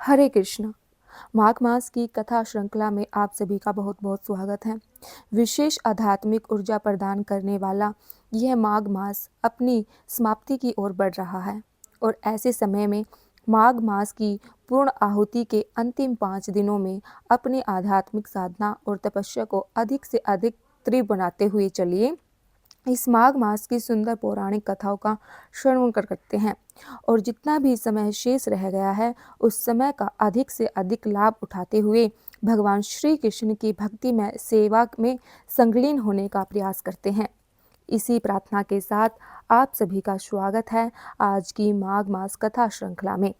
हरे कृष्ण। माघ मास की कथा श्रृंखला में आप सभी का बहुत बहुत स्वागत है। विशेष आध्यात्मिक ऊर्जा प्रदान करने वाला यह माघ मास अपनी समाप्ति की ओर बढ़ रहा है और ऐसे समय में माघ मास की पूर्ण आहुति के अंतिम 5 दिनों में अपनी आध्यात्मिक साधना और तपस्या को अधिक से अधिक तीव्र बनाते हुए चलिए इस माघ मास की सुंदर पौराणिक कथाओं का श्रवण करते हैं और जितना भी समय शेष रह गया है उस समय का अधिक से अधिक लाभ उठाते हुए भगवान श्री कृष्ण की भक्ति में सेवा में संलग्न होने का प्रयास करते हैं। इसी प्रार्थना के साथ आप सभी का स्वागत है आज की माघ मास कथा श्रृंखला में।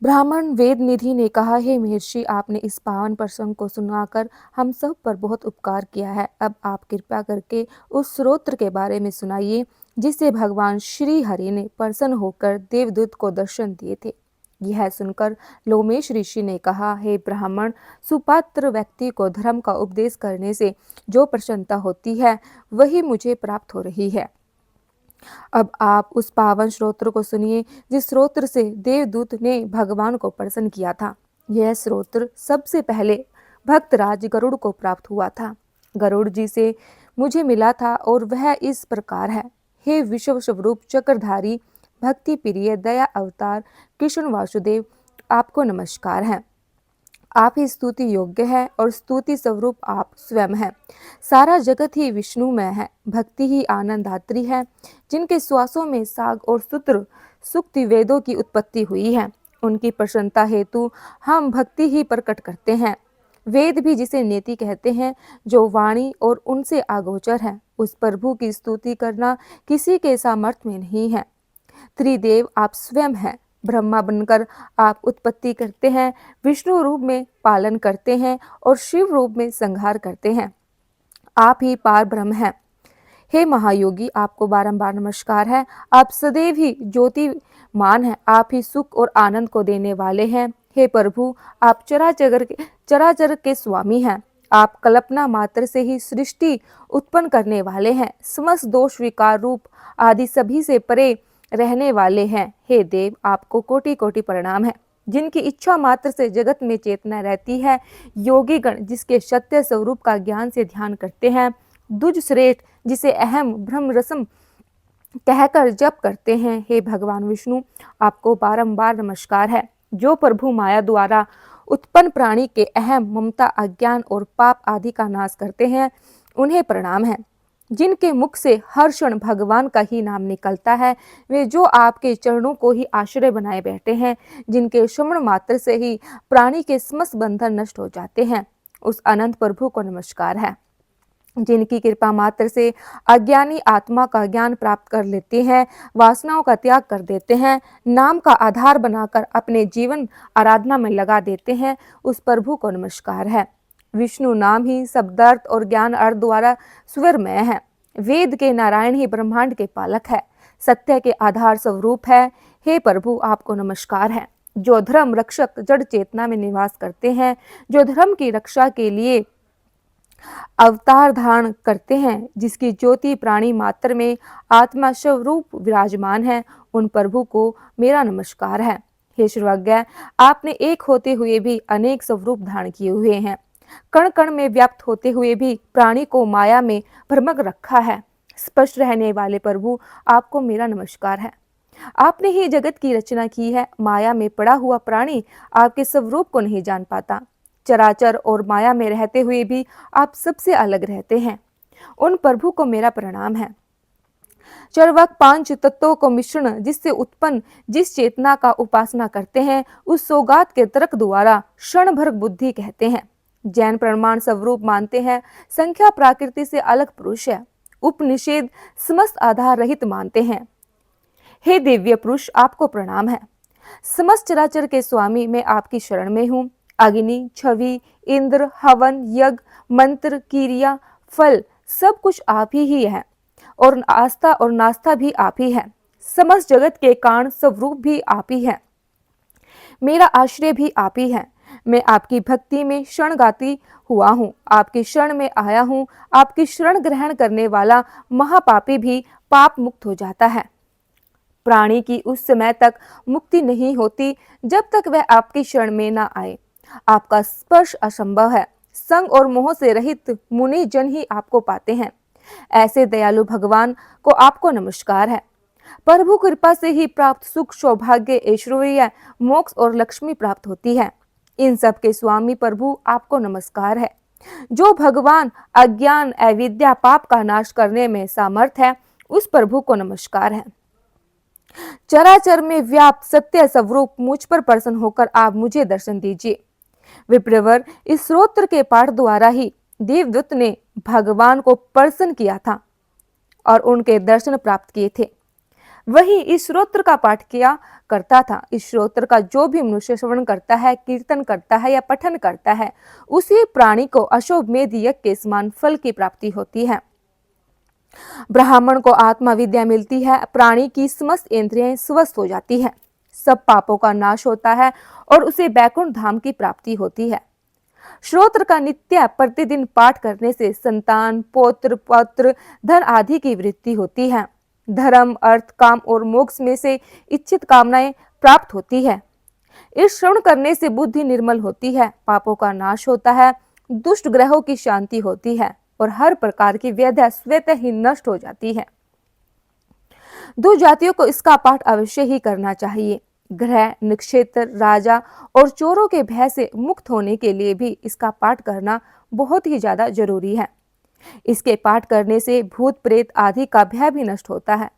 ब्राह्मण वेद निधि ने कहा, हे महर्षि, आपने इस पावन प्रसंग को सुनाकर हम सब पर बहुत उपकार किया है। अब आप कृपा करके उस स्तोत्र के बारे में सुनाइए जिसे भगवान श्री हरि ने प्रसन्न होकर देवदूत को दर्शन दिए थे। यह सुनकर लोमेश ऋषि ने कहा, हे ब्राह्मण, सुपात्र व्यक्ति को धर्म का उपदेश करने से जो प्रसन्नता होती है वही मुझे प्राप्त हो रही है। अब आप उस पावन स्तोत्र को सुनिए जिस स्तोत्र से देवदूत ने भगवान को प्रसन्न किया था। यह स्तोत्र सबसे पहले भक्तराज गरुड़ को प्राप्त हुआ था। गरुड़ जी से मुझे मिला था और वह इस प्रकार है। हे विश्व स्वरूप चक्रधारी भक्ति प्रिय दया अवतार कृष्ण वासुदेव, आपको नमस्कार है। आप ही स्तुति योग्य है और स्तुति स्वरूप आप स्वयं है। सारा जगत ही विष्णुमय है। भक्ति ही आनंदात्री है। जिनके श्वासों में साग और सूत्र सुक्ति वेदों की उत्पत्ति हुई है, उनकी प्रसन्नता हेतु हम भक्ति ही प्रकट करते हैं। वेद भी जिसे नेति कहते हैं, जो वाणी और उनसे अगोचर है, उस प्रभु की स्तुति करना किसी के सामर्थ्य में नहीं है। त्रिदेव आप स्वयं हैं। ब्रह्मा बनकर आप उत्पत्ति करते हैं, विष्णु रूप में पालन करते हैं और शिव रूप में संहार करते हैं। आप ही पार ब्रह्म हैं। हे महायोगी, आपको बारंबार नमस्कार है। आप सदैव ही ज्योतिमान हैं। आप ही सुख और आनंद को देने वाले हैं। हे प्रभु, आप चराचर के स्वामी हैं। आप कल्पना मात्र से ही सृष्टि उत्पन्न करने वाले हैं। समस्त दोष विकार रूप आदि सभी से परे रहने वाले हैं। हे देव, आपको कोटि कोटि प्रणाम है। जिनकी इच्छा मात्र से जगत में चेतना रहती है, योगी गण जिसके सत्य स्वरूप का ज्ञान से ध्यान करते हैं, दुज श्रेष्ठ जिसे अहम ब्रह्म रसम कहकर जप करते हैं। हे भगवान विष्णु, आपको बारंबार नमस्कार है। जो प्रभु माया द्वारा उत्पन्न प्राणी के अहम ममता अज्ञान और पाप आदि का नाश करते हैं, उन्हें प्रणाम है। जिनके मुख से हर क्षण भगवान का ही नाम निकलता है, वे जो आपके चरणों को ही आश्रय बनाए बैठे हैं, जिनके श्रवण मात्र से ही प्राणी के समस्त बंधन नष्ट हो जाते हैं, उस अनंत प्रभु को नमस्कार है। जिनकी कृपा मात्र से अज्ञानी आत्मा का ज्ञान प्राप्त कर लेते हैं, वासनाओं का त्याग कर देते हैं, नाम का आधार बनाकर अपने जीवन आराधना में लगा देते हैं, उस प्रभु को नमस्कार है। विष्णु नाम ही शब्दार्थ और ज्ञान अर्थ द्वारा स्वरमय है। वेद के नारायण ही ब्रह्मांड के पालक है, सत्य के आधार स्वरूप है। हे प्रभु, आपको नमस्कार है। जो धर्म रक्षक जड़ चेतना में निवास करते हैं, जो धर्म की रक्षा के लिए अवतार धारण करते हैं, जिसकी ज्योति प्राणी मात्र में आत्मा स्वरूप विराजमान है, उन प्रभु को मेरा नमस्कार है। हे सर्वज्ञ, आपने एक होते हुए भी अनेक स्वरूप धारण किए हुए हैं। कण कण में व्याप्त होते हुए भी प्राणी को माया में भ्रमक रखा है। स्पष्ट रहने वाले प्रभु, आपको मेरा नमस्कार है। आपने ही जगत की रचना की है। माया में पड़ा हुआ प्राणी आपके स्वरूप को नहीं जान पाता। चराचर और माया में रहते हुए भी आप सबसे अलग रहते हैं। उन प्रभु को मेरा प्रणाम है। चरवक पांच तत्वों को मिश्रण जिससे उत्पन्न जिस चेतना का उपासना करते हैं, उस सौगात के तर्क द्वारा क्षण भर बुद्धि कहते हैं। जैन प्रमाण स्वरूप मानते हैं, संख्या प्रकृति से अलग पुरुष है। उपनिषेध समस्त आधार रहित मानते हैं। हे दिव्य पुरुष, आपको प्रणाम है। समस्त चराचर के स्वामी, मैं आपकी शरण में हूँ। अग्नि, छवि, इंद्र, हवन, यज्ञ, मंत्र, क्रिया, फल सब कुछ आप ही है और आस्था और नास्ता भी आप ही है। समस्त जगत के कारण स्वरूप भी आप ही है। मेरा आश्रय भी आप ही है। मैं आपकी भक्ति में शरण गाती हुआ हूँ, आपकी शरण में आया हूँ। आपकी शरण ग्रहण करने वाला महापापी भी पाप मुक्त हो जाता है। प्राणी की उस समय तक मुक्ति नहीं होती जब तक वह आपकी शरण में ना आए। आपका स्पर्श असंभव है। संग और मोह से रहित मुनि जन ही आपको पाते हैं। ऐसे दयालु भगवान को आपको नमस्कार है। प्रभु कृपा से ही प्राप्त सुख, सौभाग्य, ऐश्वर्य, मोक्ष और लक्ष्मी प्राप्त होती है। इन सब के स्वामी प्रभु आपको नमस्कार है। जो भगवान अज्ञान, अविद्या, पाप का नाश करने में सामर्थ है, उस प्रभु को नमस्कार है। चराचर में व्याप्त सत्य स्वरूप मुझ पर प्रसन्न होकर आप मुझे दर्शन दीजिए। विप्रवर, इस स्तोत्र के पाठ द्वारा ही देवदूत ने भगवान को प्रसन्न किया था और उनके दर्शन प्राप्त किए थे। वही इस स्तोत्र का पाठ किया करता था। इस स्तोत्र का जो भी मनुष्य श्रवण करता है, कीर्तन करता है या पठन करता है, उसी प्राणी को अश्वमेध यज्ञ के समान फल की प्राप्ति होती है। ब्राह्मण को आत्मा विद्या मिलती है, प्राणी की समस्त इंद्रियां स्वस्थ हो जाती है, सब पापों का नाश होता है और उसे बैकुंठ धाम की प्राप्ति होती है। स्तोत्र का नित्य प्रतिदिन पाठ करने से संतान, पौत्र, पौत्र, धन आदि की वृद्धि होती है। धर्म, अर्थ, काम और मोक्ष में से इच्छित कामनाएं प्राप्त होती है। इस श्रवण करने से बुद्धि निर्मल होती है, पापों का नाश होता है, दुष्ट ग्रहों की शांति होती है और हर प्रकार की व्याधियां स्वतः ही नष्ट हो जाती है। दो जातियों को इसका पाठ अवश्य ही करना चाहिए। ग्रह, नक्षत्र, राजा और चोरों के भय से मुक्त होने के लिए भी इसका पाठ करना बहुत ही ज्यादा जरूरी है। इसके पाठ करने से भूत प्रेत आदि का भय भी नष्ट होता है,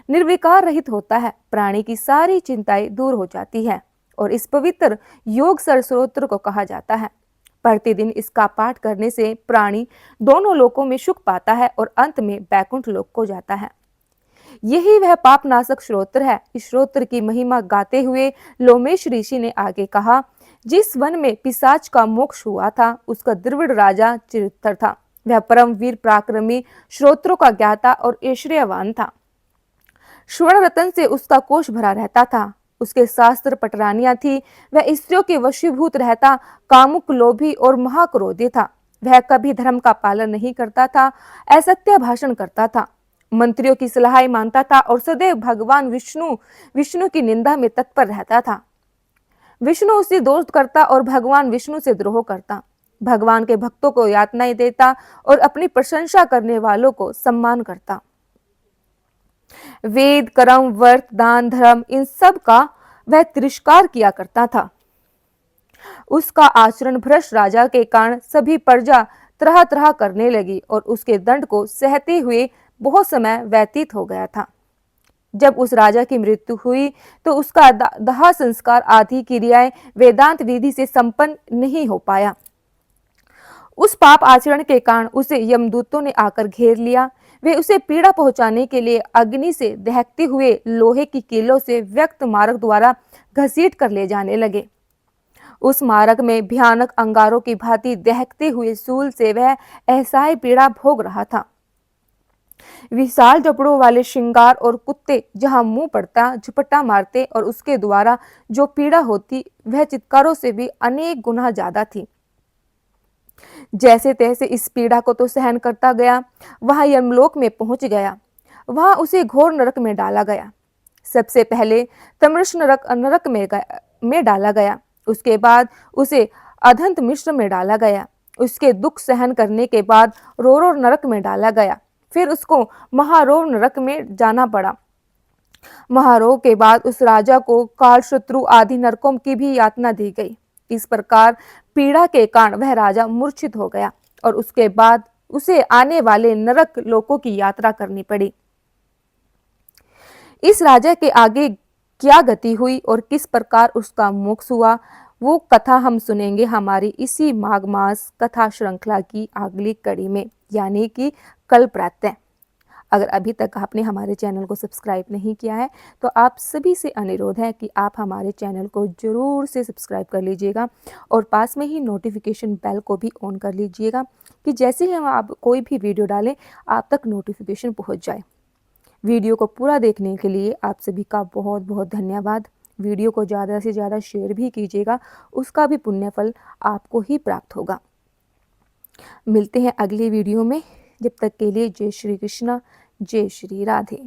निर्विकार रहित होता है, प्राणी की सारी चिंताएं दूर हो जाती है और इस पवित्र योग स्तोत्र को कहा जाता है। प्रतिदिन इसका पाठ करने से प्राणी दोनों लोकों में सुख पाता है और अंत में बैकुंठ लोक को जाता है। यही वह पाप नाशक स्तोत्र है। इस स्तोत्र की महिमा गाते हुए लोमेश ऋषि ने आगे कहा, जिस वन में पिशाच का मोक्ष हुआ था, उसका द्रविड़ राजा चिरतर था। वह परम वीर, पराक्रमी, स्तोत्रों का ज्ञाता और ऐश्वर्यवान था। स्वर्ण रत्न से उसका कोष भरा रहता था। उसके शास्त्र पटरानियां थी। वह स्त्रियों के वशीभूत रहता, कामुक, लोभी और महाक्रोधी था। वह कभी धर्म का पालन नहीं करता था, असत्य भाषण करता था, मंत्रियों की सलाह मानता था और सदैव भगवान विष्णु की निंदा में तत्पर रहता था। विष्णु उससे दोष करता और भगवान विष्णु से द्रोह करता। भगवान के भक्तों को यातनाएं देता और अपनी प्रशंसा करने वालों को सम्मान करता। वेद, कर्म, व्रत, दान, धर्म, इन सब का वह तिरस्कार किया करता था। उसका आचरण भ्रष्ट राजा के कारण सभी प्रजा तरह तरह करने लगी और उसके दंड को सहते हुए बहुत समय व्यतीत हो गया था। जब उस राजा की मृत्यु हुई तो उसका दाह संस्कार आदि क्रियाएं वेदांत विधि से संपन्न नहीं हो पाया। उस पाप आचरण के कारण उसे यमदूतों ने आकर घेर लिया। वे उसे पीड़ा पहुंचाने के लिए अग्नि से दहकते हुए लोहे की कीलों से व्यक्त मार्ग द्वारा घसीट कर ले जाने लगे। उस मार्ग में भयानक अंगारों की भांति दहकते हुए सूल से वह असहाय पीड़ा भोग रहा था। विशाल जबड़ों वाले श्रृंगार और कुत्ते जहां मुंह पड़ता झपट्टा मारते और उसके द्वारा जो पीड़ा होती वह चित्कारों से भी अनेक गुना ज्यादा थी। जैसे तैसे इस पीड़ा को तो सहन करता गया। वहां यमलोक में पहुंच गया। वहां उसे घोर नरक में डाला गया। सबसे पहले तमृष नरक में डाला गया। उसके बाद उसे अधंत मिश्र में डाला गया। उसके दुख सहन करने के बाद रोरो नरक में डाला गया। फिर उसको महारोह नरक में जाना पड़ा। महारोह के बाद उस राजा को काल, शत्रु आदि नरकों की भी यातना दी गई। इस प्रकार पीड़ा के कारण वह राजा मूर्छित हो गया और उसके बाद उसे आने वाले नरक लोकों की यात्रा करनी पड़ी। इस राजा के आगे क्या गति हुई और किस प्रकार उसका मोक्ष हुआ, वो कथा हम सुनेंगे हमारी इसी माघ मास कथा श्रृंखला की अगली कड़ी में, यानी कि कल प्रातः। अगर अभी तक आपने हमारे चैनल को सब्सक्राइब नहीं किया है तो आप सभी से अनुरोध है कि आप हमारे चैनल को जरूर से सब्सक्राइब कर लीजिएगा और पास में ही नोटिफिकेशन बेल को भी ऑन कर लीजिएगा कि जैसे ही हम आप कोई भी वीडियो डालें आप तक नोटिफिकेशन पहुंच जाए। वीडियो को पूरा देखने के लिए आप सभी का बहुत बहुत धन्यवाद। वीडियो को ज़्यादा से ज़्यादा शेयर भी कीजिएगा, उसका भी पुण्य फल आपको ही प्राप्त होगा। मिलते हैं अगली वीडियो में। जब तक के लिए जय श्री कृष्णा, जय श्री राधे।